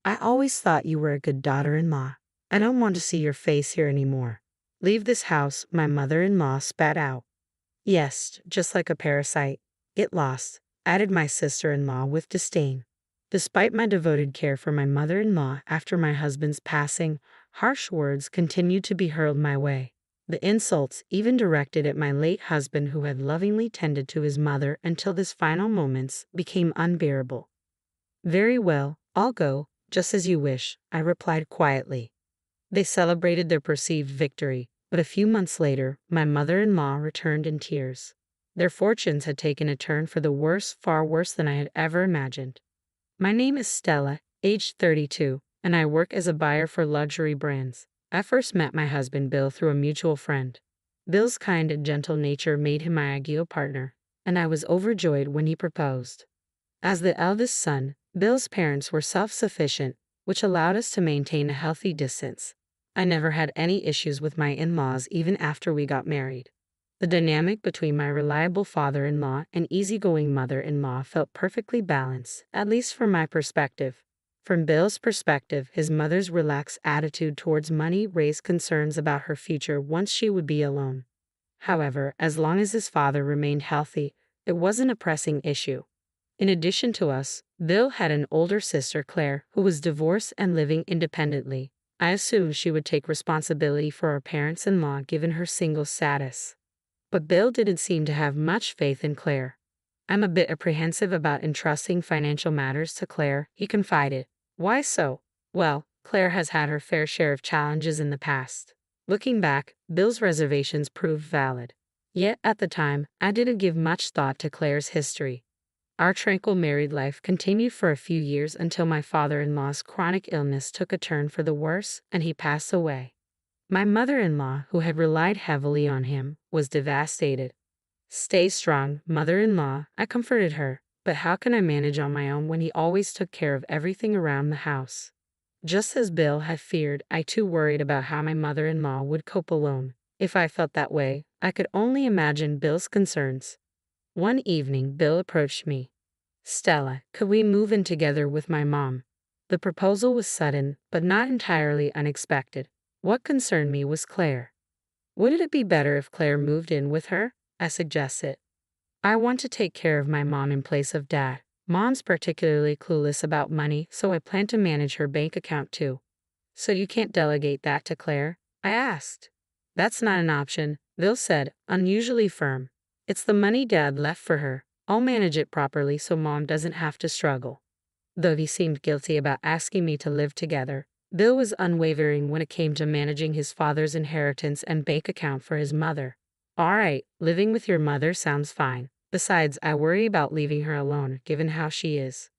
I always thought you were a good daughter-in-law. I don't want to see your face here anymore. Leave this house, my mother-in-law spat out. Yes, just like a parasite. Get lost, added my sister-in-law with disdain. Despite my devoted care for my mother-in-law after my husband's passing, harsh words continued to be hurled my way. The insults, even directed at my late husband who had lovingly tended to his mother until his final moments, became unbearable. Very well, I'll go, just as you wish, I replied quietly. They celebrated their perceived victory, but a few months later, my mother-in-law returned in tears. Their fortunes had taken a turn for the worse, far worse than I had ever imagined. My name is Stella, aged 32, and I work as a buyer for luxury brands. I first met my husband Bill through a mutual friend. Bill's kind and gentle nature made him my ideal partner, and I was overjoyed when he proposed. As the eldest son, Bill's parents were self-sufficient, which allowed us to maintain a healthy distance. I never had any issues with my in-laws even after we got married. The dynamic between my reliable father-in-law and easygoing mother-in-law felt perfectly balanced, at least from my perspective. From Bill's perspective, his mother's relaxed attitude towards money raised concerns about her future once she would be alone. However, as long as his father remained healthy, it wasn't a pressing issue. In addition to us, Bill had an older sister, Claire, who was divorced and living independently. I assumed she would take responsibility for our parents-in-law given her single status. But Bill didn't seem to have much faith in Claire. I'm a bit apprehensive about entrusting financial matters to Claire, he confided. Why so? Well, Claire has had her fair share of challenges in the past. Looking back, Bill's reservations proved valid. Yet, at the time, I didn't give much thought to Claire's history. Our tranquil married life continued for a few years until my father-in-law's chronic illness took a turn for the worse and he passed away. My mother-in-law, who had relied heavily on him, was devastated. Stay strong, mother-in-law, I comforted her, but how can I manage on my own when he always took care of everything around the house? Just as Bill had feared, I too worried about how my mother-in-law would cope alone. If I felt that way, I could only imagine Bill's concerns. One evening, Bill approached me. Stella, could we move in together with my mom? The proposal was sudden, but not entirely unexpected. What concerned me was Claire. Wouldn't it be better if Claire moved in with her? I suggested. I want to take care of my mom in place of Dad. Mom's particularly clueless about money, so I plan to manage her bank account too. So you can't delegate that to Claire? I asked. That's not an option, Bill said, unusually firm. It's the money Dad left for her. I'll manage it properly so Mom doesn't have to struggle. Though he seemed guilty about asking me to live together, Bill was unwavering when it came to managing his father's inheritance and bank account for his mother. All right, living with your mother sounds fine. Besides, I worry about leaving her alone, given how she is.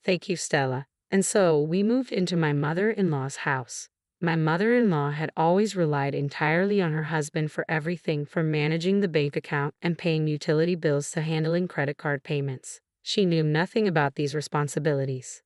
Thank you, Stella. And so, we moved into my mother-in-law's house. My mother-in-law had always relied entirely on her husband for everything from managing the bank account and paying utility bills to handling credit card payments. She knew nothing about these responsibilities.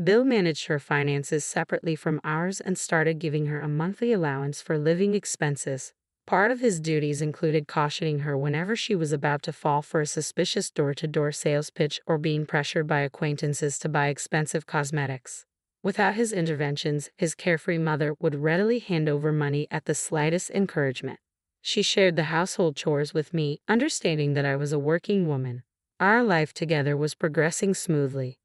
Bill managed her finances separately from ours and started giving her a monthly allowance for living expenses. Part of his duties included cautioning her whenever she was about to fall for a suspicious door-to-door sales pitch or being pressured by acquaintances to buy expensive cosmetics. Without his interventions, his carefree mother would readily hand over money at the slightest encouragement. She shared the household chores with me, understanding that I was a working woman. Our life together was progressing smoothly.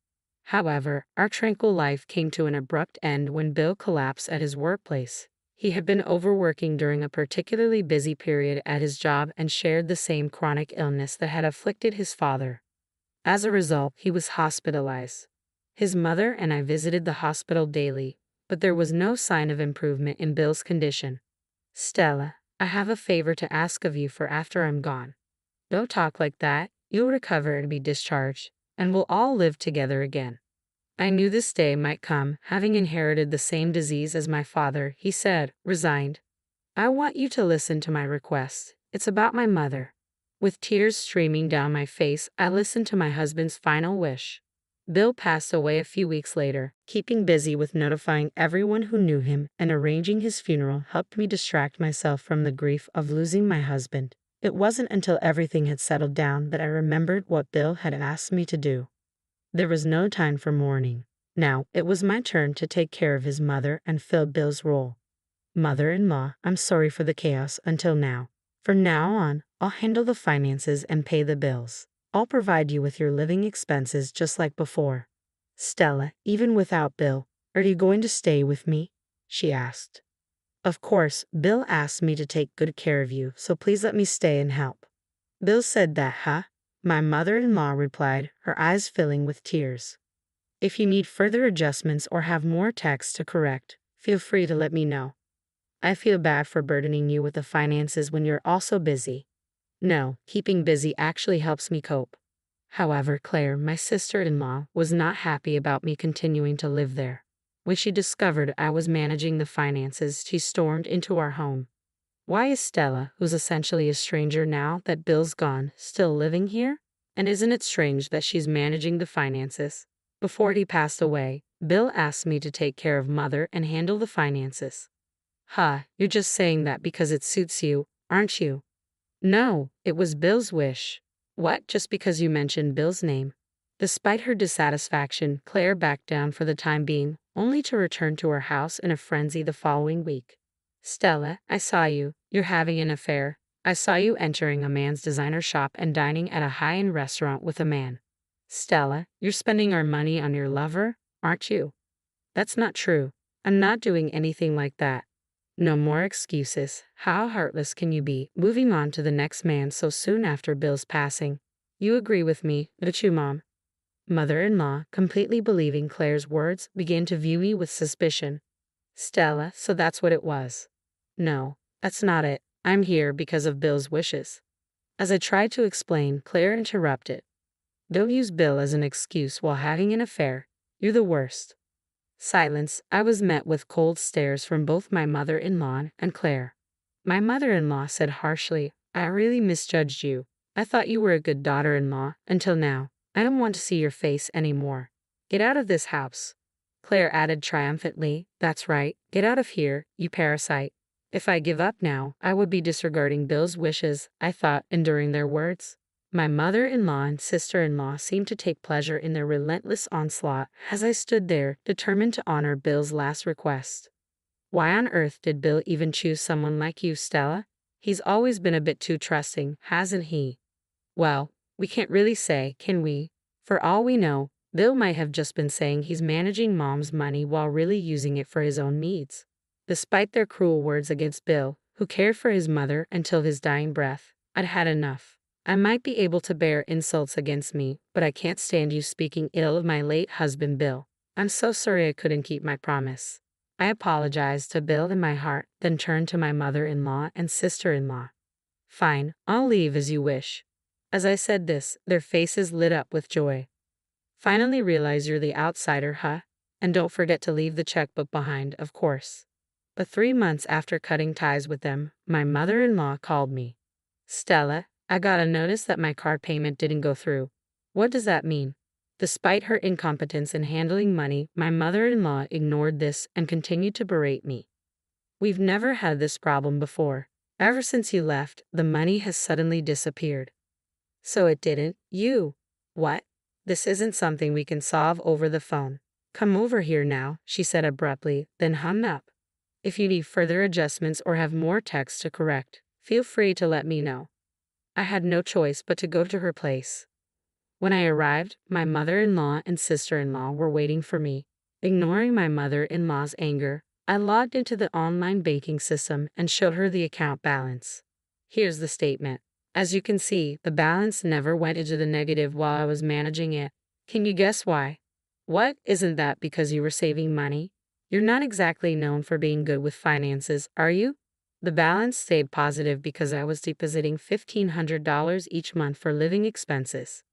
However, our tranquil life came to an abrupt end when Bill collapsed at his workplace. He had been overworking during a particularly busy period at his job and shared the same chronic illness that had afflicted his father. As a result, he was hospitalized. His mother and I visited the hospital daily, but there was no sign of improvement in Bill's condition. Stella, I have a favor to ask of you for after I'm gone. Don't talk like that. You'll recover and be discharged, and we'll all live together again. I knew this day might come, having inherited the same disease as my father, he said, resigned. I want you to listen to my request. It's about my mother. With tears streaming down my face, I listened to my husband's final wish. Bill passed away a few weeks later. Keeping busy with notifying everyone who knew him and arranging his funeral helped me distract myself from the grief of losing my husband. It wasn't until everything had settled down that I remembered what Bill had asked me to do. There was no time for mourning, Now, it was my turn to take care of his mother and fill Bill's role. Mother-in-law, I'm sorry for the chaos until now. From now on, I'll handle the finances and pay the bills. I'll provide you with your living expenses just like before. Stella, even without Bill, are you going to stay with me? She asked. Of course, Bill asked me to take good care of you, so please let me stay and help. Bill said that, huh? My mother-in-law replied, her eyes filling with tears. If you need further adjustments or have more text to correct, feel free to let me know. I feel bad for burdening you with the finances when you're also busy. No, keeping busy actually helps me cope. However, Claire, my sister-in-law, was not happy about me continuing to live there. When she discovered I was managing the finances, she stormed into our home. Why is Stella, who's essentially a stranger now that Bill's gone, still living here? And isn't it strange that she's managing the finances? Before he passed away, Bill asked me to take care of Mother and handle the finances. You're just saying that because it suits you, aren't you? No, it was Bill's wish. What, just because you mentioned Bill's name? Despite her dissatisfaction, Claire backed down for the time being, only to return to her house in a frenzy the following week. Stella, I saw you. You're having an affair. I saw you entering a man's designer shop and dining at a high-end restaurant with a man. Stella, you're spending our money on your lover, aren't you? That's not true. I'm not doing anything like that. No more excuses. How heartless can you be, moving on to the next man so soon after Bill's passing? You agree with me, don't you, Mom? Mother-in-law, completely believing Claire's words, began to view me with suspicion. Stella, so that's what it was. No, that's not it. I'm here because of Bill's wishes. As I tried to explain, Claire interrupted. Don't use Bill as an excuse while having an affair. You're the worst. Silence. I was met with cold stares from both my mother-in-law and Claire. My mother-in-law said harshly, I really misjudged you. I thought you were a good daughter-in-law, until now. I don't want to see your face anymore. Get out of this house. Claire added triumphantly, that's right, get out of here, you parasite. If I give up now, I would be disregarding Bill's wishes, I thought, enduring their words. My mother-in-law and sister-in-law seemed to take pleasure in their relentless onslaught as I stood there, determined to honor Bill's last request. Why on earth did Bill even choose someone like you, Stella? He's always been a bit too trusting, hasn't he? Well, we can't really say, can we? For all we know, Bill might have just been saying he's managing Mom's money while really using it for his own needs. Despite their cruel words against Bill, who cared for his mother until his dying breath, I'd had enough. I might be able to bear insults against me, but I can't stand you speaking ill of my late husband Bill. I'm so sorry I couldn't keep my promise. I apologized to Bill in my heart, then turned to my mother-in-law and sister-in-law. Fine, I'll leave as you wish. As I said this, their faces lit up with joy. Finally realize you're the outsider, huh? And don't forget to leave the checkbook behind, of course. But 3 months after cutting ties with them, my mother-in-law called me. Stella, I got a notice that my card payment didn't go through. What does that mean? Despite her incompetence in handling money, my mother-in-law ignored this and continued to berate me. We've never had this problem before. Ever since you left, the money has suddenly disappeared. So it didn't, you. What? This isn't something we can solve over the phone. Come over here now, she said abruptly, then hung up. If you need further adjustments or have more text to correct, feel free to let me know. I had no choice but to go to her place. When I arrived, my mother-in-law and sister-in-law were waiting for me. Ignoring my mother-in-law's anger, I logged into the online banking system and showed her the account balance. Here's the statement. As you can see, the balance never went into the negative while I was managing it. Can you guess why? What? Isn't that because you were saving money? You're not exactly known for being good with finances, are you? The balance stayed positive because I was depositing $1,500 each month for living expenses.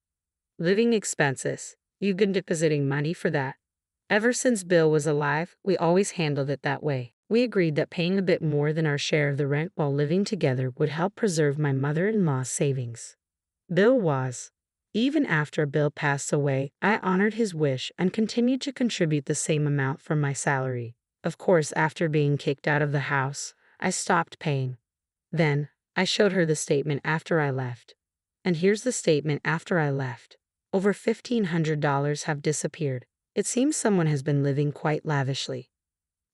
Living expenses? You've been depositing money for that? Ever since Bill was alive, we always handled it that way. We agreed that paying a bit more than our share of the rent while living together would help preserve my mother-in-law's savings. Bill was. Even after Bill passed away, I honored his wish and continued to contribute the same amount from my salary. Of course, after being kicked out of the house, I stopped paying. Then, I showed her the statement after I left. And here's the statement after I left. Over $1,500 have disappeared. It seems someone has been living quite lavishly.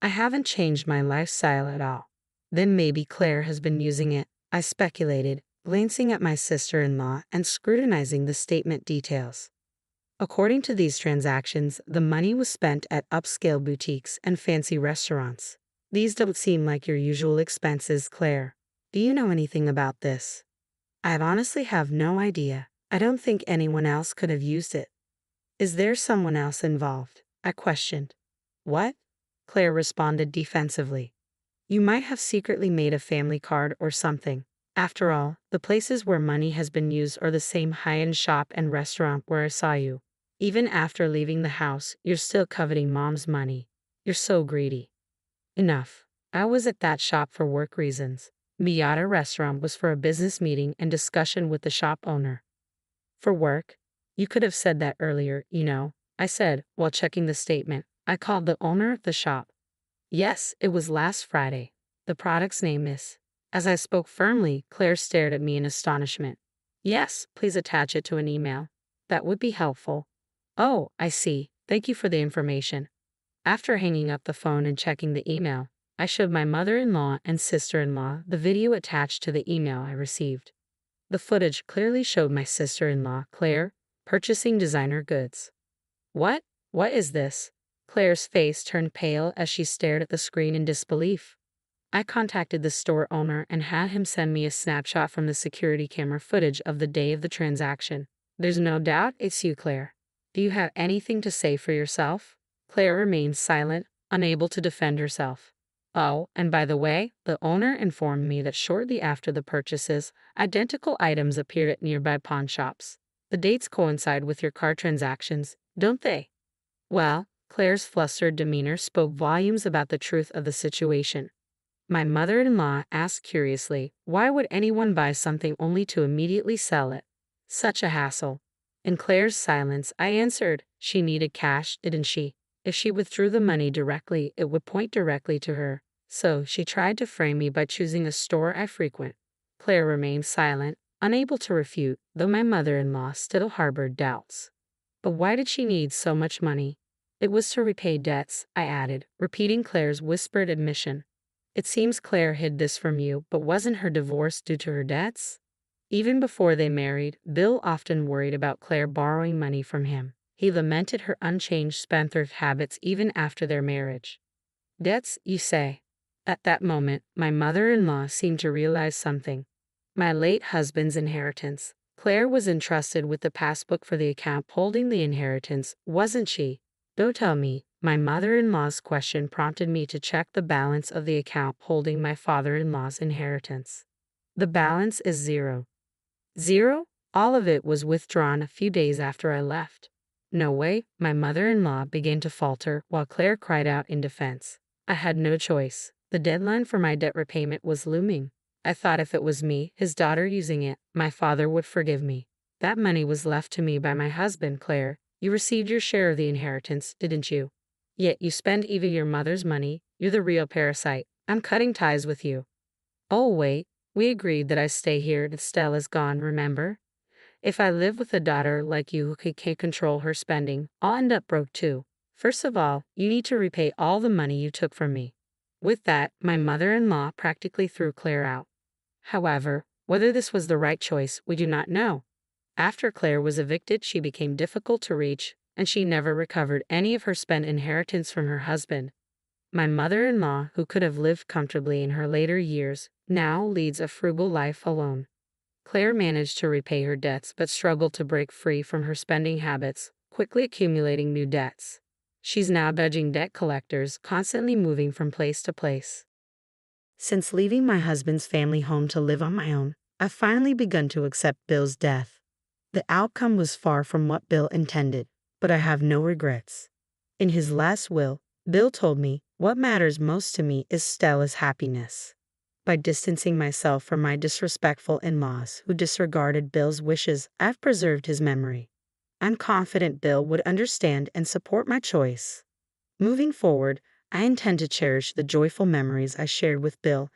I haven't changed my lifestyle at all. Then maybe Claire has been using it, I speculated, glancing at my sister-in-law and scrutinizing the statement details. According to these transactions, the money was spent at upscale boutiques and fancy restaurants. These don't seem like your usual expenses, Claire. Do you know anything about this? I honestly have no idea. I don't think anyone else could have used it. Is there someone else involved? I questioned. What? Claire responded defensively. You might have secretly made a family card or something. After all, the places where money has been used are the same high-end shop and restaurant where I saw you. Even after leaving the house, you're still coveting Mom's money. You're so greedy. Enough. I was at that shop for work reasons. Miata restaurant was for a business meeting and discussion with the shop owner. For work? You could have said that earlier, I said, while checking the statement. I called the owner of the shop. Yes, it was last Friday. The product's name is. As I spoke firmly, Claire stared at me in astonishment. Yes, please attach it to an email. That would be helpful. Oh, I see. Thank you for the information. After hanging up the phone and checking the email, I showed my mother-in-law and sister-in-law the video attached to the email I received. The footage clearly showed my sister-in-law, Claire, purchasing designer goods. What? What is this? Claire's face turned pale as she stared at the screen in disbelief. I contacted the store owner and had him send me a snapshot from the security camera footage of the day of the transaction. There's no doubt it's you, Claire. Do you have anything to say for yourself? Claire remained silent, unable to defend herself. Oh, and by the way, the owner informed me that shortly after the purchases, identical items appeared at nearby pawn shops. The dates coincide with your car transactions, don't they? Well, Claire's flustered demeanor spoke volumes about the truth of the situation. My mother-in-law asked curiously, why would anyone buy something only to immediately sell it? Such a hassle. In Claire's silence, I answered, she needed cash, didn't she? If she withdrew the money directly, it would point directly to her. So she tried to frame me by choosing a store I frequent. Claire remained silent, unable to refute, though my mother-in-law still harbored doubts. But why did she need so much money? It was to repay debts, I added, repeating Claire's whispered admission. It seems Claire hid this from you, but wasn't her divorce due to her debts? Even before they married, Bill often worried about Claire borrowing money from him. He lamented her unchanged spendthrift habits even after their marriage. Debts, you say? At that moment, my mother-in-law seemed to realize something. My late husband's inheritance. Claire was entrusted with the passbook for the account holding the inheritance, wasn't she? Don't tell me. My mother-in-law's question prompted me to check the balance of the account holding my father-in-law's inheritance. The balance is zero. Zero? All of it was withdrawn a few days after I left. No way, my mother-in-law began to falter while Claire cried out in defense. I had no choice. The deadline for my debt repayment was looming. I thought if it was me, his daughter using it, my father would forgive me. That money was left to me by my husband, Claire. You received your share of the inheritance, didn't you? Yet you spend even your mother's money. You're the real parasite. I'm cutting ties with you. Oh, wait. We agreed that I stay here till Stella's gone, remember? If I live with a daughter like you who can't control her spending, I'll end up broke too. First of all, you need to repay all the money you took from me. With that, my mother-in-law practically threw Claire out. However, whether this was the right choice, we do not know. After Claire was evicted, she became difficult to reach, and she never recovered any of her spent inheritance from her husband. My mother-in-law, who could have lived comfortably in her later years, now leads a frugal life alone. Claire managed to repay her debts but struggled to break free from her spending habits, quickly accumulating new debts. She's now dodging debt collectors, constantly moving from place to place. Since leaving my husband's family home to live on my own, I've finally begun to accept Bill's death. The outcome was far from what Bill intended, but I have no regrets. In his last will, Bill told me, what matters most to me is Stella's happiness. By distancing myself from my disrespectful in-laws who disregarded Bill's wishes, I've preserved his memory. I'm confident Bill would understand and support my choice. Moving forward, I intend to cherish the joyful memories I shared with Bill